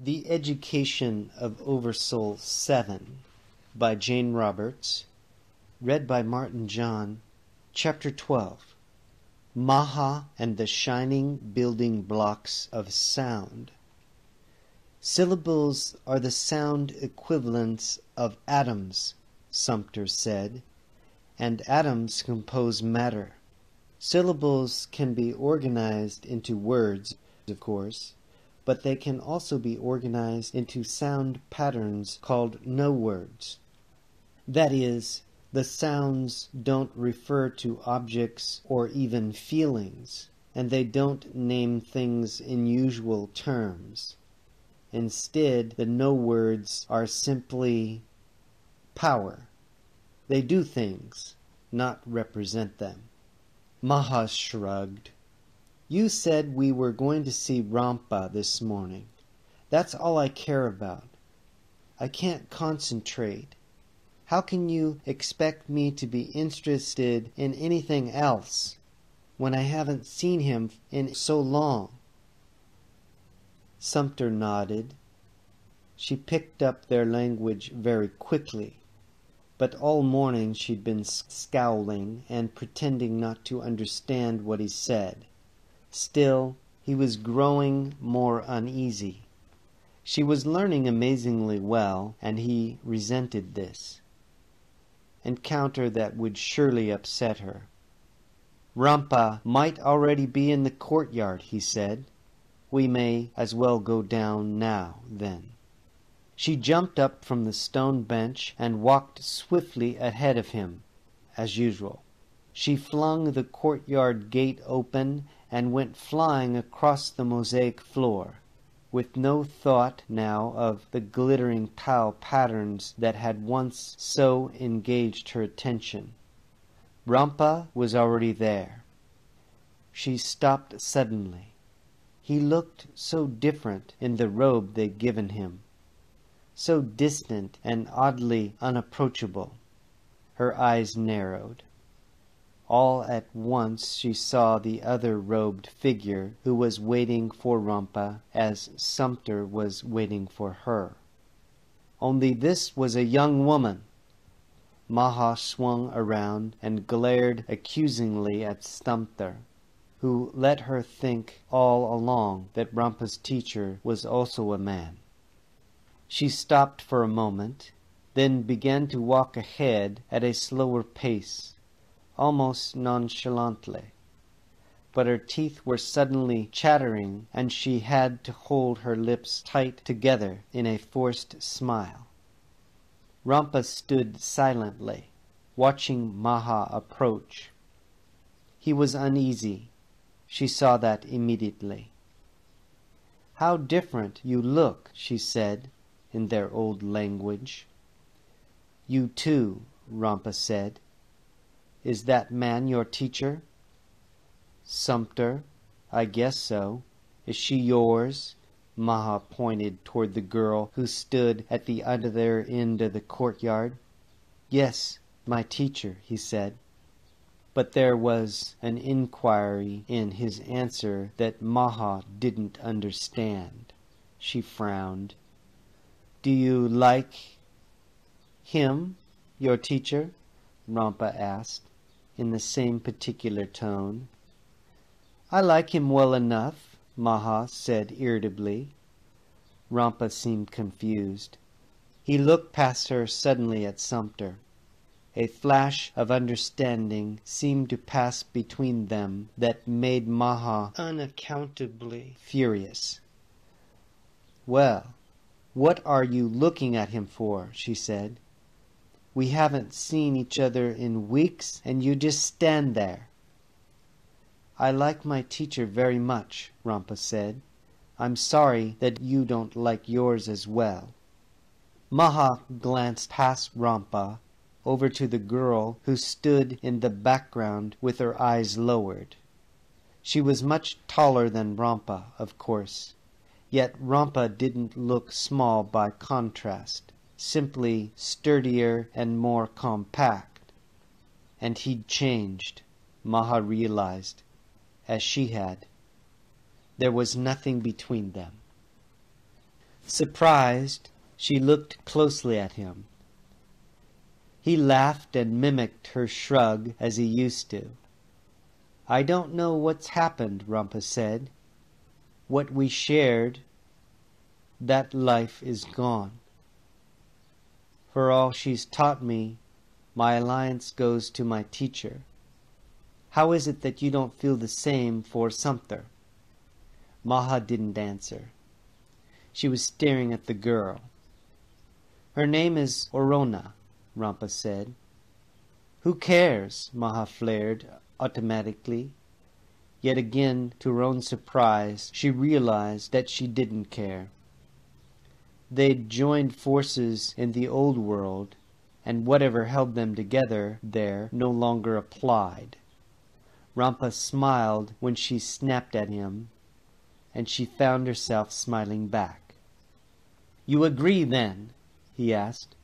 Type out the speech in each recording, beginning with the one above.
The Education of OverSoul7 by Jane Roberts. Read by Martin John. Chapter 12. Maha and the Shining Building Blocks of Sound. Syllables are the sound equivalents of atoms, Sumter said, and atoms compose matter. Syllables can be organized into words, of course, but they can also be organized into sound patterns called no-words. That is, the sounds don't refer to objects or even feelings, and they don't name things in usual terms. Instead, the no-words are simply power. They do things, not represent them. Maha shrugged. You said we were going to see Rampa this morning. That's all I care about. I can't concentrate. How can you expect me to be interested in anything else when I haven't seen him in so long? Sumter nodded. She picked up their language very quickly, but all morning she'd been scowling and pretending not to understand what he said. Still, he was growing more uneasy. She was learning amazingly well, and he resented this. Encounter that would surely upset her. Rampa might already be in the courtyard, he said. We may as well go down now, then. She jumped up from the stone bench and walked swiftly ahead of him, as usual. She flung the courtyard gate open and went flying across the mosaic floor, with no thought now of the glittering tile patterns that had once so engaged her attention. Rampa was already there. She stopped suddenly. He looked so different in the robe they'd given him, so distant and oddly unapproachable. Her eyes narrowed. All at once she saw the other robed figure who was waiting for Rampa as Sumter was waiting for her. Only this was a young woman. Maha swung around and glared accusingly at Sumter, who let her think all along that Rampa's teacher was also a man. She stopped for a moment, then began to walk ahead at a slower pace, almost nonchalantly. But her teeth were suddenly chattering, and she had to hold her lips tight together in a forced smile. Rampa stood silently, watching Maha approach. He was uneasy. She saw that immediately. "How different you look," she said, in their old language. "You too," Rampa said. "Is that man your teacher?" "Sumter, I guess so. Is she yours?" Maha pointed toward the girl who stood at the other end of the courtyard. "Yes, my teacher," he said. But there was an inquiry in his answer that Maha didn't understand. She frowned. "Do you like him, your teacher?" Rampa asked, in the same particular tone. "I like him well enough," Maha said irritably. Rampa seemed confused. He looked past her suddenly at Sumter. A flash of understanding seemed to pass between them that made Maha unaccountably furious. "Well, what are you looking at him for?" she said. "We haven't seen each other in weeks, and you just stand there." "I like my teacher very much," Rampa said. "I'm sorry that you don't like yours as well." Maha glanced past Rampa over to the girl who stood in the background with her eyes lowered. She was much taller than Rampa, of course, yet Rampa didn't look small by contrast, simply sturdier and more compact. And he'd changed, Maha realized, as she had. There was nothing between them. Surprised, she looked closely at him. He laughed and mimicked her shrug as he used to. "I don't know what's happened," Rampa said. "What we shared, that life is gone. For all she's taught me, my alliance goes to my teacher. How is it that you don't feel the same for Sumter?" Maha didn't answer. She was staring at the girl. "Her name is Orona," Rampa said. "Who cares?" Maha flared automatically. Yet again, to her own surprise, she realized that she didn't care. They'd joined forces in the old world, and whatever held them together there no longer applied. Rampa smiled when she snapped at him, and she found herself smiling back. "You agree, then?" he asked.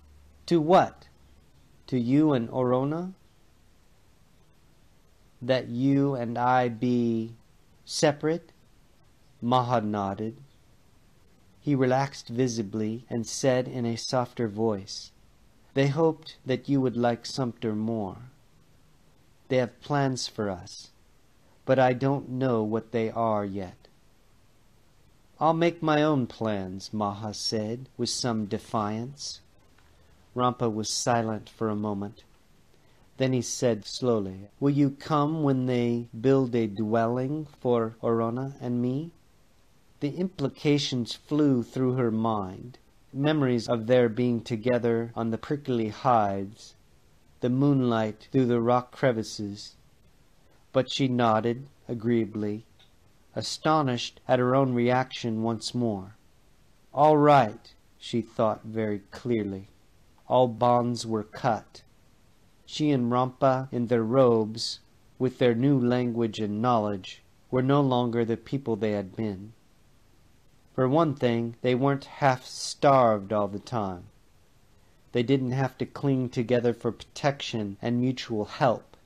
"To what? To you and Orona? That you and I be separate?" Maha nodded. He relaxed visibly and said in a softer voice, "They hoped that you would like Sumter more. They have plans for us, but I don't know what they are yet." "I'll make my own plans," Maha said with some defiance. Rampa was silent for a moment. Then he said slowly, "Will you come when they build a dwelling for Orona and me?" The implications flew through her mind, memories of their being together on the prickly hides, the moonlight through the rock crevices. But she nodded agreeably, astonished at her own reaction once more. All right, she thought very clearly. All bonds were cut. She and Rampa, in their robes, with their new language and knowledge, were no longer the people they had been. For one thing, they weren't half-starved all the time. They didn't have to cling together for protection and mutual help.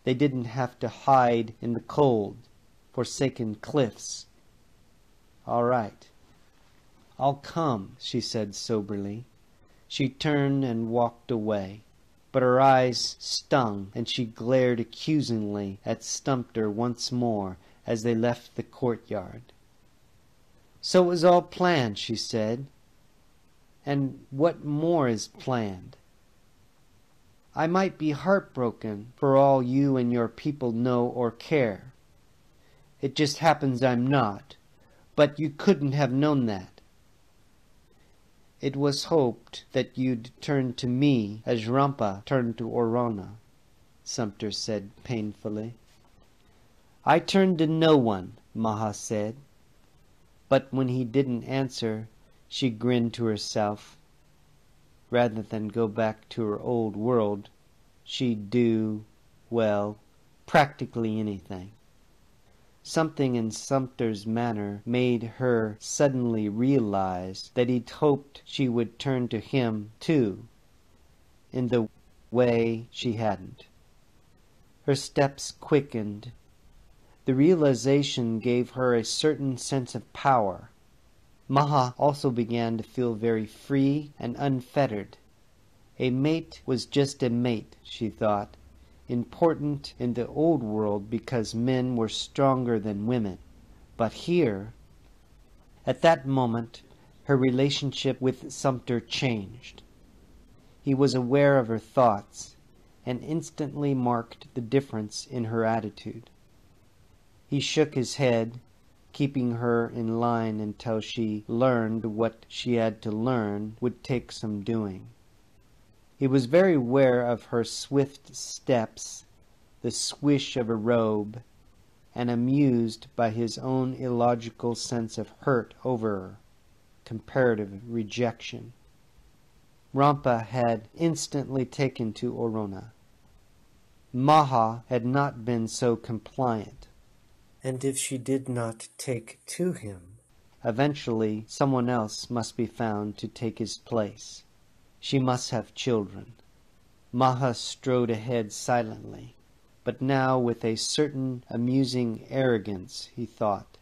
They didn't have to hide in the cold, forsaken cliffs. "All right. I'll come," she said soberly. She turned and walked away, but her eyes stung, and she glared accusingly at Sumter once more as they left the courtyard. "So it was all planned," she said. "And what more is planned? I might be heartbroken for all you and your people know or care. It just happens I'm not, but you couldn't have known that. It was hoped that you'd turn to me as Rampa turned to Orona," Sumter said painfully. "I turned to no one," Maha said. But when he didn't answer, she grinned to herself. Rather than go back to her old world, she'd do, well, practically anything. Something in Sumter's manner made her suddenly realize that he'd hoped she would turn to him, too, in the way she hadn't. Her steps quickened. The realization gave her a certain sense of power. Maha also began to feel very free and unfettered. A mate was just a mate, she thought, important in the old world because men were stronger than women. But here, at that moment, her relationship with Sumter changed. He was aware of her thoughts and instantly marked the difference in her attitude. He shook his head, keeping her in line until she learned what she had to learn would take some doing. He was very aware of her swift steps, the swish of her robe, and amused by his own illogical sense of hurt over her, comparative rejection. Rampa had instantly taken to Orona. Maha had not been so compliant. And if she did not take to him, eventually someone else must be found to take his place. She must have children. Maha strode ahead silently, but now with a certain amusing arrogance, he thought.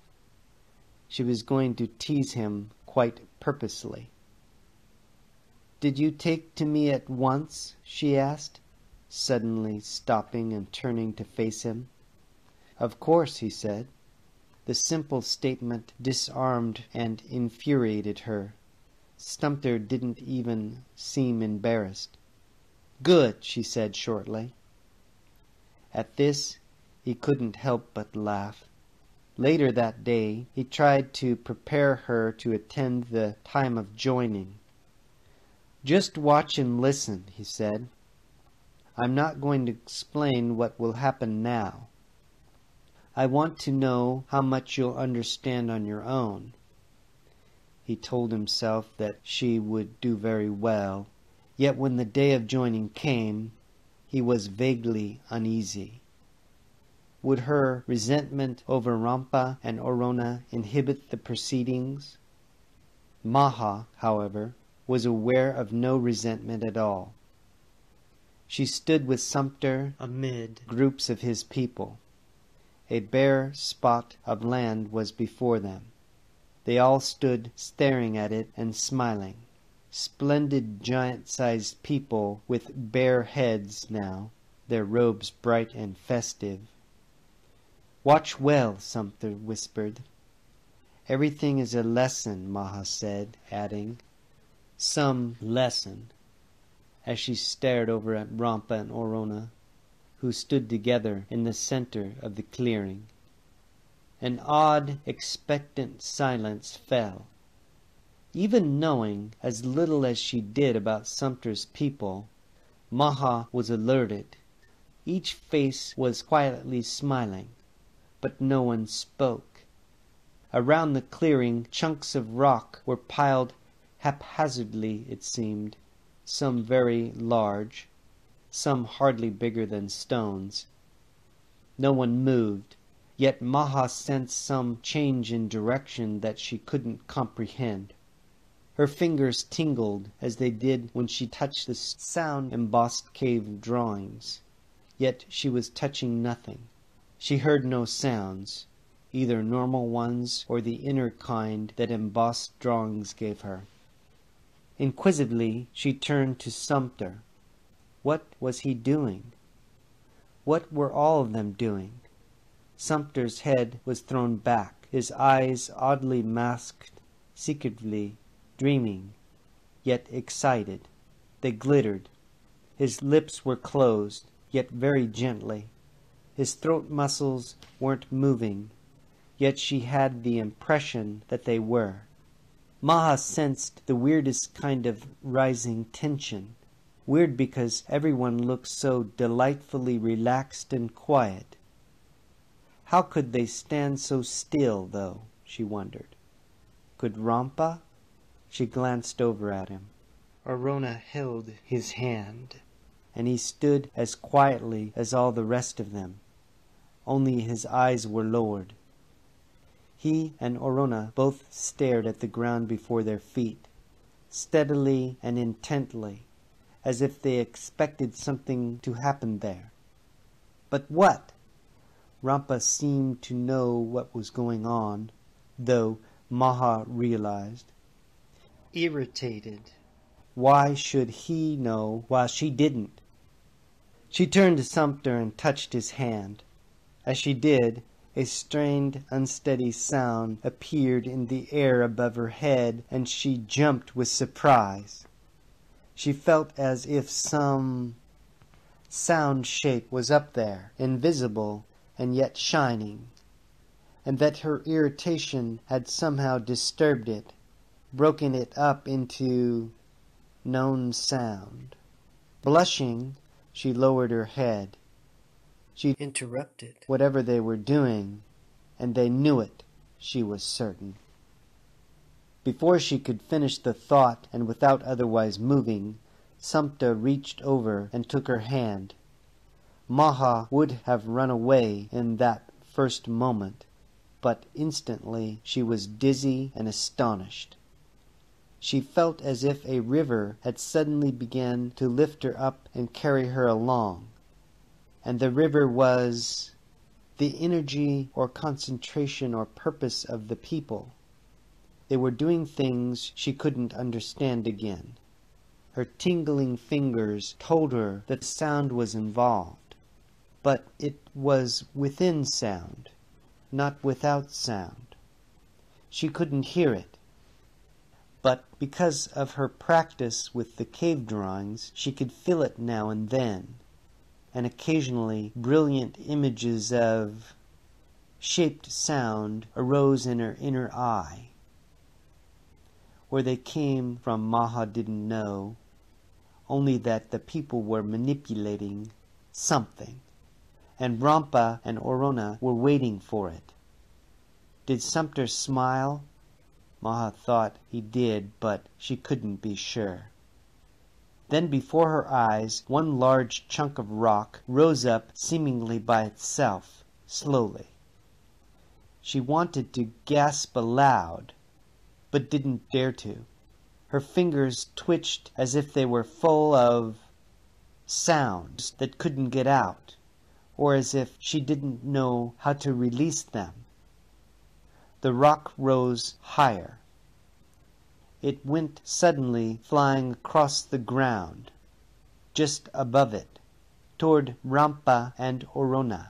She was going to tease him quite purposely. "Did you take to me at once?" she asked, suddenly stopping and turning to face him. "Of course," he said. The simple statement disarmed and infuriated her. Sumter didn't even seem embarrassed. "Good," she said shortly. At this he couldn't help but laugh. Later that day he tried to prepare her to attend the time of joining. "Just watch and listen," he said. "I'm not going to explain what will happen now. I want to know how much you'll understand on your own." He told himself that she would do very well, yet when the day of joining came, he was vaguely uneasy. Would her resentment over Rampa and Orona inhibit the proceedings? Maha, however, was aware of no resentment at all. She stood with Sumter amid groups of his people. A bare spot of land was before them. They all stood staring at it and smiling. Splendid giant-sized people with bare heads now, their robes bright and festive. "Watch well," Sumter whispered. "Everything is a lesson," Maha said, adding, "some lesson," as she stared over at Rampa and Orona, who stood together in the center of the clearing. An odd, expectant silence fell. Even knowing as little as she did about Sumter's people, Maha was alerted. Each face was quietly smiling, but no one spoke. Around the clearing, chunks of rock were piled haphazardly, it seemed, some very large, some hardly bigger than stones. No one moved, yet Maha sensed some change in direction that she couldn't comprehend. Her fingers tingled as they did when she touched the sound-embossed cave drawings, yet she was touching nothing. She heard no sounds, either normal ones or the inner kind that embossed drawings gave her. Inquisitively she turned to Sumter. What was he doing? What were all of them doing? Sumter's head was thrown back, his eyes oddly masked, secretly dreaming, yet excited. They glittered. His lips were closed, yet very gently. His throat muscles weren't moving, yet she had the impression that they were. Maha sensed the weirdest kind of rising tension. Weird because everyone looked so delightfully relaxed and quiet. How could they stand so still, though, she wondered. Could Rampa? She glanced over at him. Orona held his hand, and he stood as quietly as all the rest of them. Only his eyes were lowered. He and Orona both stared at the ground before their feet, steadily and intently, as if they expected something to happen there. But what? Rampa seemed to know what was going on, though Maha realized. Irritated. Why should he know while she didn't? She turned to Sumter and touched his hand. As she did, a strained, unsteady sound appeared in the air above her head, and she jumped with surprise. She felt as if some sound shape was up there, invisible and yet shining, and that her irritation had somehow disturbed it, broken it up into known sound. Blushing, she lowered her head. She interrupted whatever they were doing, and they knew it, she was certain. Before she could finish the thought, and without otherwise moving, Sumter reached over and took her hand. Maha would have run away in that first moment, but instantly she was dizzy and astonished. She felt as if a river had suddenly begun to lift her up and carry her along, and the river was the energy or concentration or purpose of the people. They were doing things she couldn't understand again. Her tingling fingers told her that sound was involved, but it was within sound, not without sound. She couldn't hear it, but because of her practice with the cave drawings, she could feel it now and then, and occasionally brilliant images of shaped sound arose in her inner eye. Where they came from Maha didn't know, only that the people were manipulating something, and Rampa and Orona were waiting for it. Did Sumter smile? Maha thought he did, but she couldn't be sure. Then before her eyes, one large chunk of rock rose up seemingly by itself, slowly. She wanted to gasp aloud, but didn't dare to. Her fingers twitched as if they were full of sounds that couldn't get out, or as if she didn't know how to release them. The rock rose higher. It went suddenly flying across the ground, just above it, toward Rampa and Orona.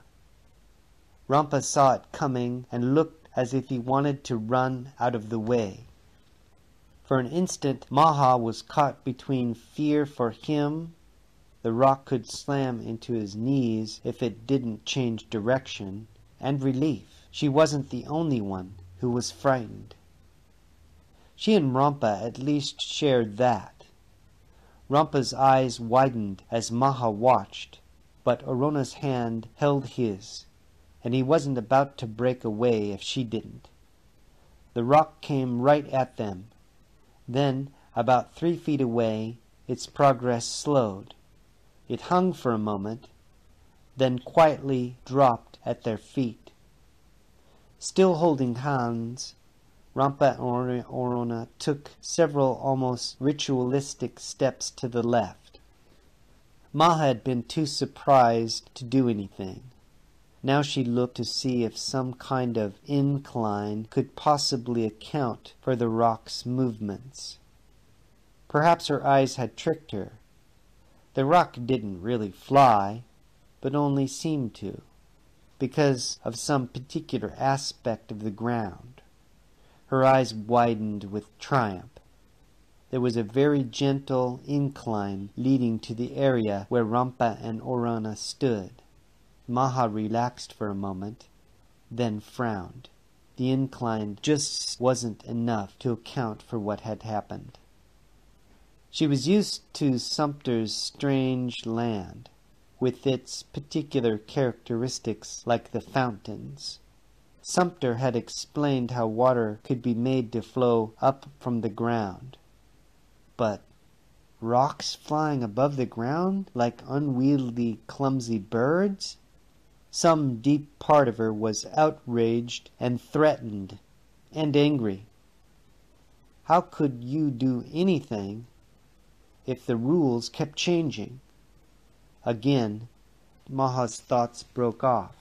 Rampa saw it coming and looked as if he wanted to run out of the way. For an instant, Maha was caught between fear for him — the rock could slam into his knees if it didn't change direction — and relief. She wasn't the only one who was frightened. She and Rampa at least shared that. Rampa's eyes widened as Maha watched, but Orona's hand held his, and he wasn't about to break away if she didn't. The rock came right at them. Then, about 3 feet away, its progress slowed. It hung for a moment, then quietly dropped at their feet. Still holding hands, Rampa and Orona took several almost ritualistic steps to the left. Maha had been too surprised to do anything. Now she looked to see if some kind of incline could possibly account for the rock's movements. Perhaps her eyes had tricked her. The rock didn't really fly, but only seemed to, because of some particular aspect of the ground. Her eyes widened with triumph. There was a very gentle incline leading to the area where Rampa and Orona stood. Maha relaxed for a moment, then frowned. The incline just wasn't enough to account for what had happened. She was used to Sumter's strange land, with its particular characteristics like the fountains. Sumter had explained how water could be made to flow up from the ground. But rocks flying above the ground like unwieldy, clumsy birds? Some deep part of her was outraged and threatened and angry. How could you do anything if the rules kept changing? Again, Maha's thoughts broke off.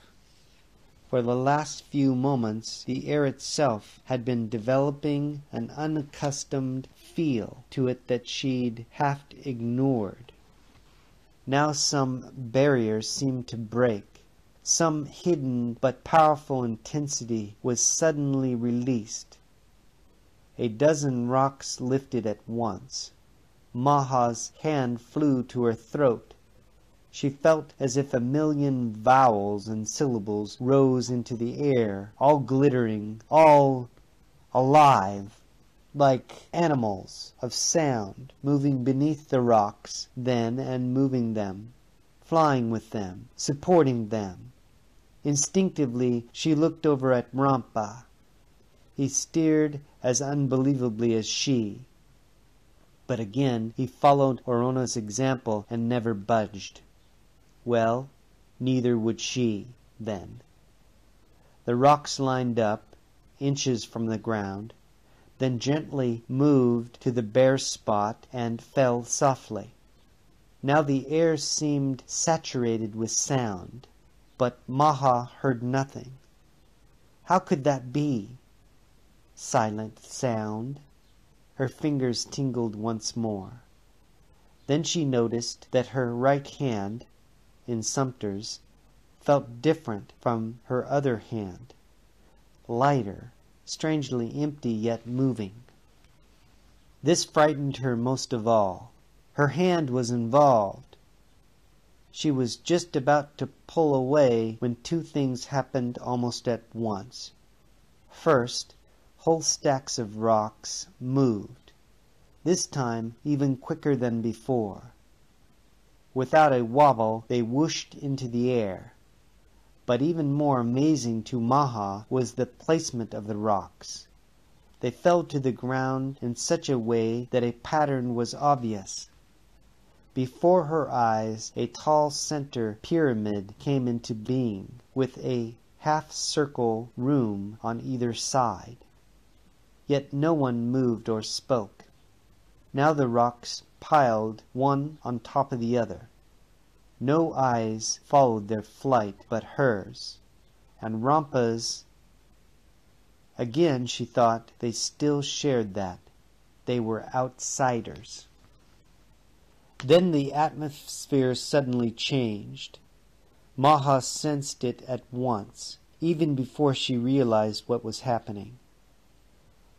For the last few moments, the air itself had been developing an unaccustomed feel to it that she'd half ignored. Now some barrier seemed to break. Some hidden but powerful intensity was suddenly released. A dozen rocks lifted at once. Maha's hand flew to her throat. She felt as if a million vowels and syllables rose into the air, all glittering, all alive, like animals of sound, moving beneath the rocks then and moving them, flying with them, supporting them. Instinctively she looked over at Rampa. He steered as unbelievably as she. But again he followed Orona's example and never budged. Well, neither would she, then. The rocks lined up, inches from the ground, then gently moved to the bare spot and fell softly. Now the air seemed saturated with sound, but Maha heard nothing. How could that be? silent sound. Her fingers tingled once more. Then she noticed that her right hand, in Sumter's, felt different from her other hand, lighter, strangely empty yet moving. This frightened her most of all. Her hand was involved. She was just about to pull away when two things happened almost at once. First, whole stacks of rocks moved, this time even quicker than before. Without a wobble, they whooshed into the air. But even more amazing to Maha was the placement of the rocks. They fell to the ground in such a way that a pattern was obvious. Before her eyes, a tall center pyramid came into being, with a half-circle room on either side. Yet no one moved or spoke. Now the rocks piled one on top of the other. No eyes followed their flight but hers, and Rampa's. Again she thought they still shared that. They were outsiders. Then the atmosphere suddenly changed. Maha sensed it at once, even before she realized what was happening.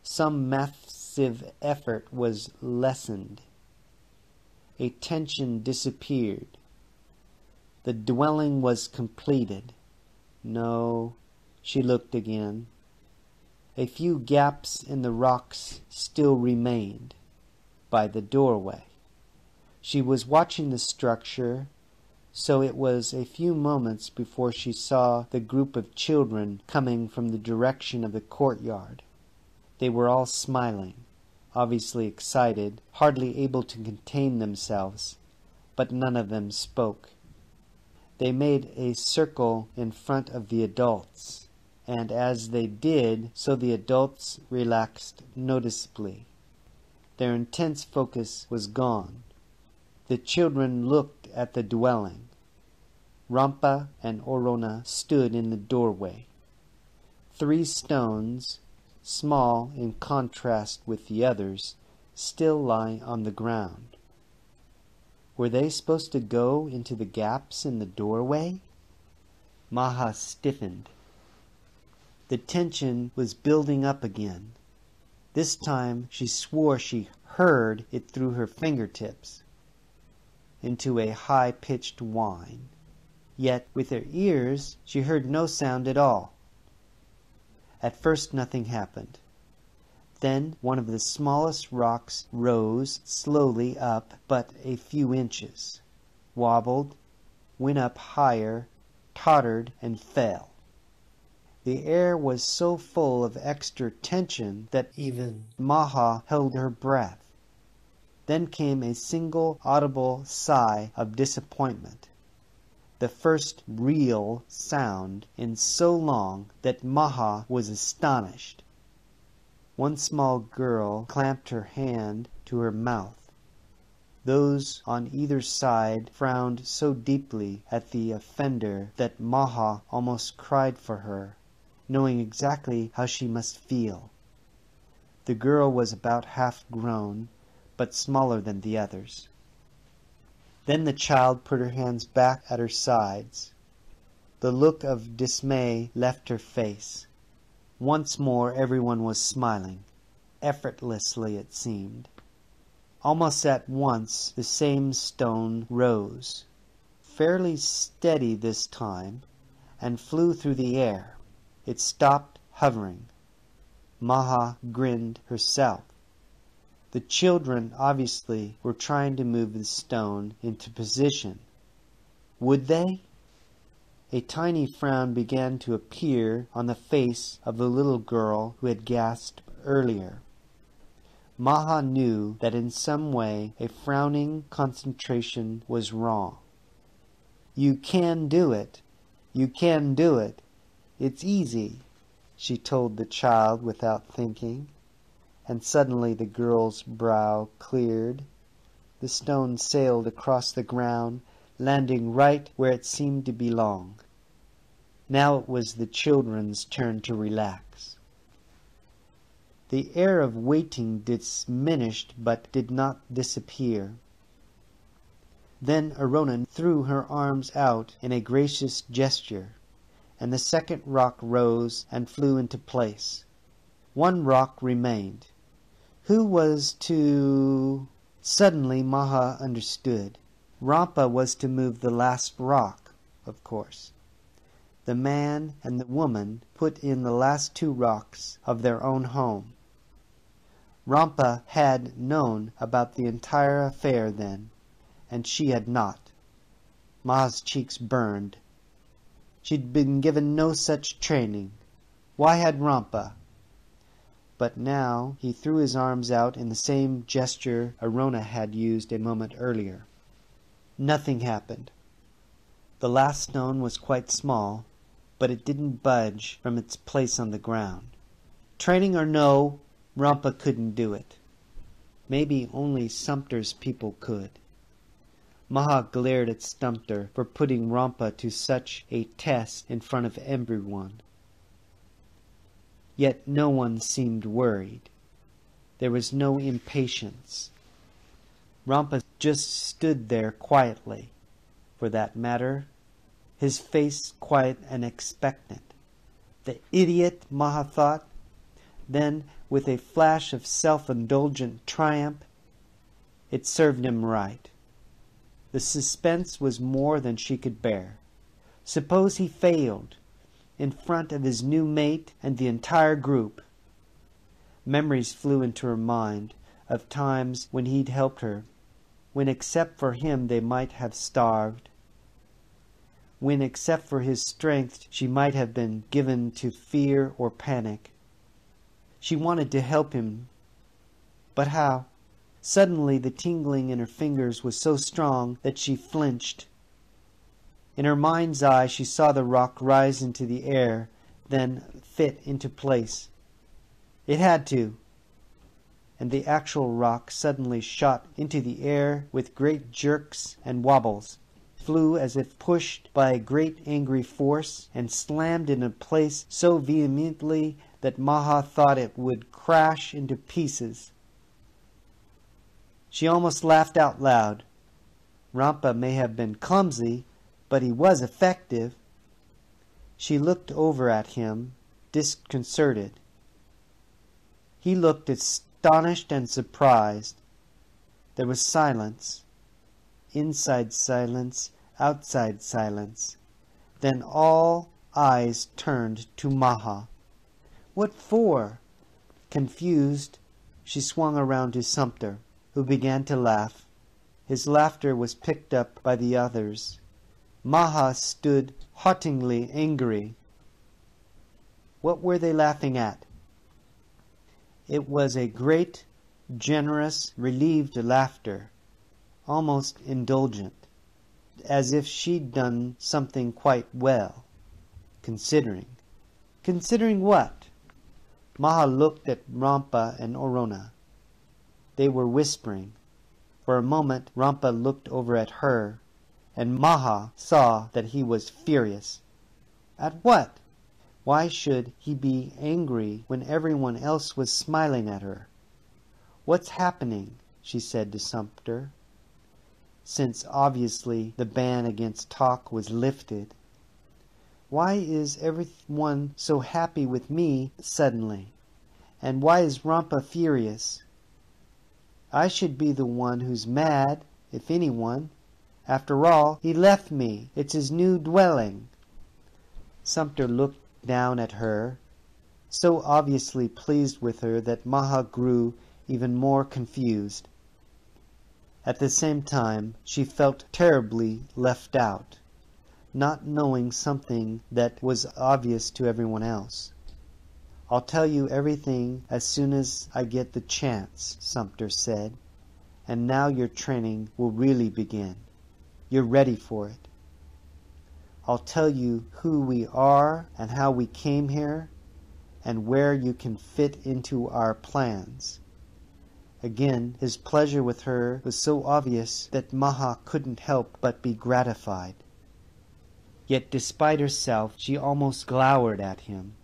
Some massive effort was lessened. A tension disappeared. The dwelling was completed. No, she looked again. A few gaps in the rocks still remained, by the doorway. She was watching the structure, so it was a few moments before she saw the group of children coming from the direction of the courtyard. They were all smiling, obviously excited, hardly able to contain themselves, but none of them spoke. They made a circle in front of the adults, and as they did so the adults relaxed noticeably. Their intense focus was gone. The children looked at the dwelling. Rampa and Orona stood in the doorway. 3 stones, small in contrast with the others, still lie on the ground. Were they supposed to go into the gaps in the doorway? Maha stiffened. The tension was building up again. This time she swore she heard it through her fingertips, into a high-pitched whine. Yet with her ears she heard no sound at all. At first nothing happened. Then one of the smallest rocks rose slowly up but a few inches, wobbled, went up higher, tottered, and fell. The air was so full of extra tension that even Maha held her breath. Then came a single audible sigh of disappointment, the first real sound in so long that Maha was astonished. One small girl clamped her hand to her mouth. Those on either side frowned so deeply at the offender that Maha almost cried for her, knowing exactly how she must feel. The girl was about half grown, but smaller than the others. Then the child put her hands back at her sides. The look of dismay left her face. Once more everyone was smiling, effortlessly it seemed. Almost at once the same stone rose, fairly steady this time, and flew through the air. It stopped hovering. Maha grinned herself. The children obviously were trying to move the stone into position. Would they? A tiny frown began to appear on the face of the little girl who had gasped earlier. Maha knew that in some way a frowning concentration was wrong. "You can do it. You can do it. It's easy," she told the child without thinking. And suddenly the girl's brow cleared. The stone sailed across the ground, landing right where it seemed to belong. Now it was the children's turn to relax. The air of waiting diminished but did not disappear. Then Arona threw her arms out in a gracious gesture, and the second rock rose and flew into place. One rock remained. Who was to... Suddenly Maha understood. Rampa was to move the last rock, of course. The man and the woman put in the last two rocks of their own home. Rampa had known about the entire affair then, and she had not. Ma's cheeks burned. She'd been given no such training. Why had Rampa? But now he threw his arms out in the same gesture Arona had used a moment earlier. Nothing happened. The last stone was quite small, but it didn't budge from its place on the ground. Training or no, Rampa couldn't do it. Maybe only Sumter's people could. Maha glared at Sumter for putting Rampa to such a test in front of everyone. Yet no one seemed worried. There was no impatience. Rampa just stood there quietly, for that matter, his face quiet and expectant. The idiot, Maha thought. Then, with a flash of self-indulgent triumph, it served him right. The suspense was more than she could bear. Suppose he failed, in front of his new mate and the entire group. Memories flew into her mind of times when he'd helped her, when except for him they might have starved, when except for his strength she might have been given to fear or panic. She wanted to help him, but how? Suddenly the tingling in her fingers was so strong that she flinched. In her mind's eye she saw the rock rise into the air, then fit into place. It had to. And the actual rock suddenly shot into the air with great jerks and wobbles, flew as if pushed by a great angry force, and slammed in a place so vehemently that Maha thought it would crash into pieces. She almost laughed out loud. Rampa may have been clumsy, but he was effective. She looked over at him, disconcerted. He looked astonished and surprised. There was silence. Inside silence, outside silence. Then all eyes turned to Maha. What for? Confused, she swung around to Sumter, who began to laugh. His laughter was picked up by the others. Maha stood haughtily angry. What were they laughing at? It was a great, generous, relieved laughter, almost indulgent, as if she'd done something quite well, considering. Considering what? Maha looked at Rampa and Arona. They were whispering. For a moment Rampa looked over at her, and Maha saw that he was furious. At what? Why should he be angry when everyone else was smiling at her? What's happening? She said to Sumter, since obviously the ban against talk was lifted. Why is everyone so happy with me suddenly? And why is Rampa furious? I should be the one who's mad, if anyone. After all, he left me. It's his new dwelling. Sumter looked down at her, so obviously pleased with her that Maha grew even more confused. At the same time, she felt terribly left out, not knowing something that was obvious to everyone else. I'll tell you everything as soon as I get the chance, Sumter said, and now your training will really begin. You're ready for it. I'll tell you who we are and how we came here and where you can fit into our plans. Again, his pleasure with her was so obvious that Maha couldn't help but be gratified. Yet despite herself, she almost glowered at him.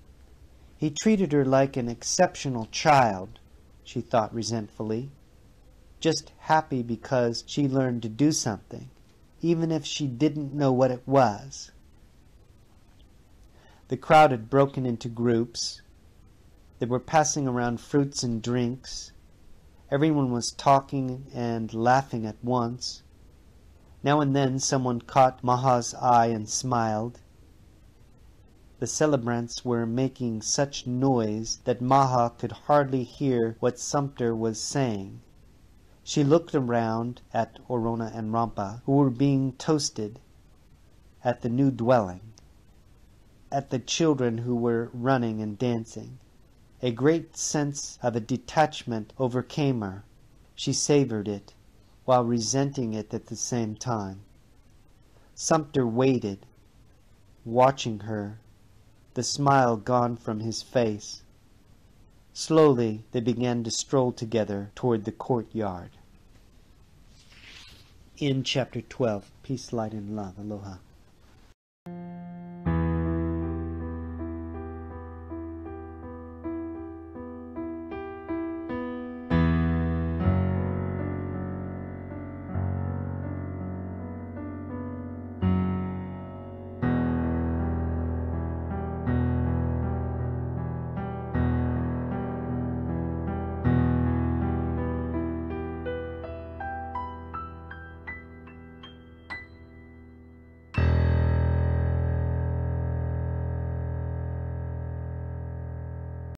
He treated her like an exceptional child, she thought resentfully, just happy because she learned to do something, even if she didn't know what it was. The crowd had broken into groups. They were passing around fruits and drinks. Everyone was talking and laughing at once. Now and then someone caught Maha's eye and smiled. The celebrants were making such noise that Maha could hardly hear what Sumter was saying. She looked around at Orona and Rampa, who were being toasted, at the new dwelling, at the children who were running and dancing. A great sense of a detachment overcame her. She savored it, while resenting it at the same time. Sumter waited, watching her, the smile gone from his face. Slowly they began to stroll together toward the courtyard. In Chapter 12, Peace, Light, and Love. Aloha.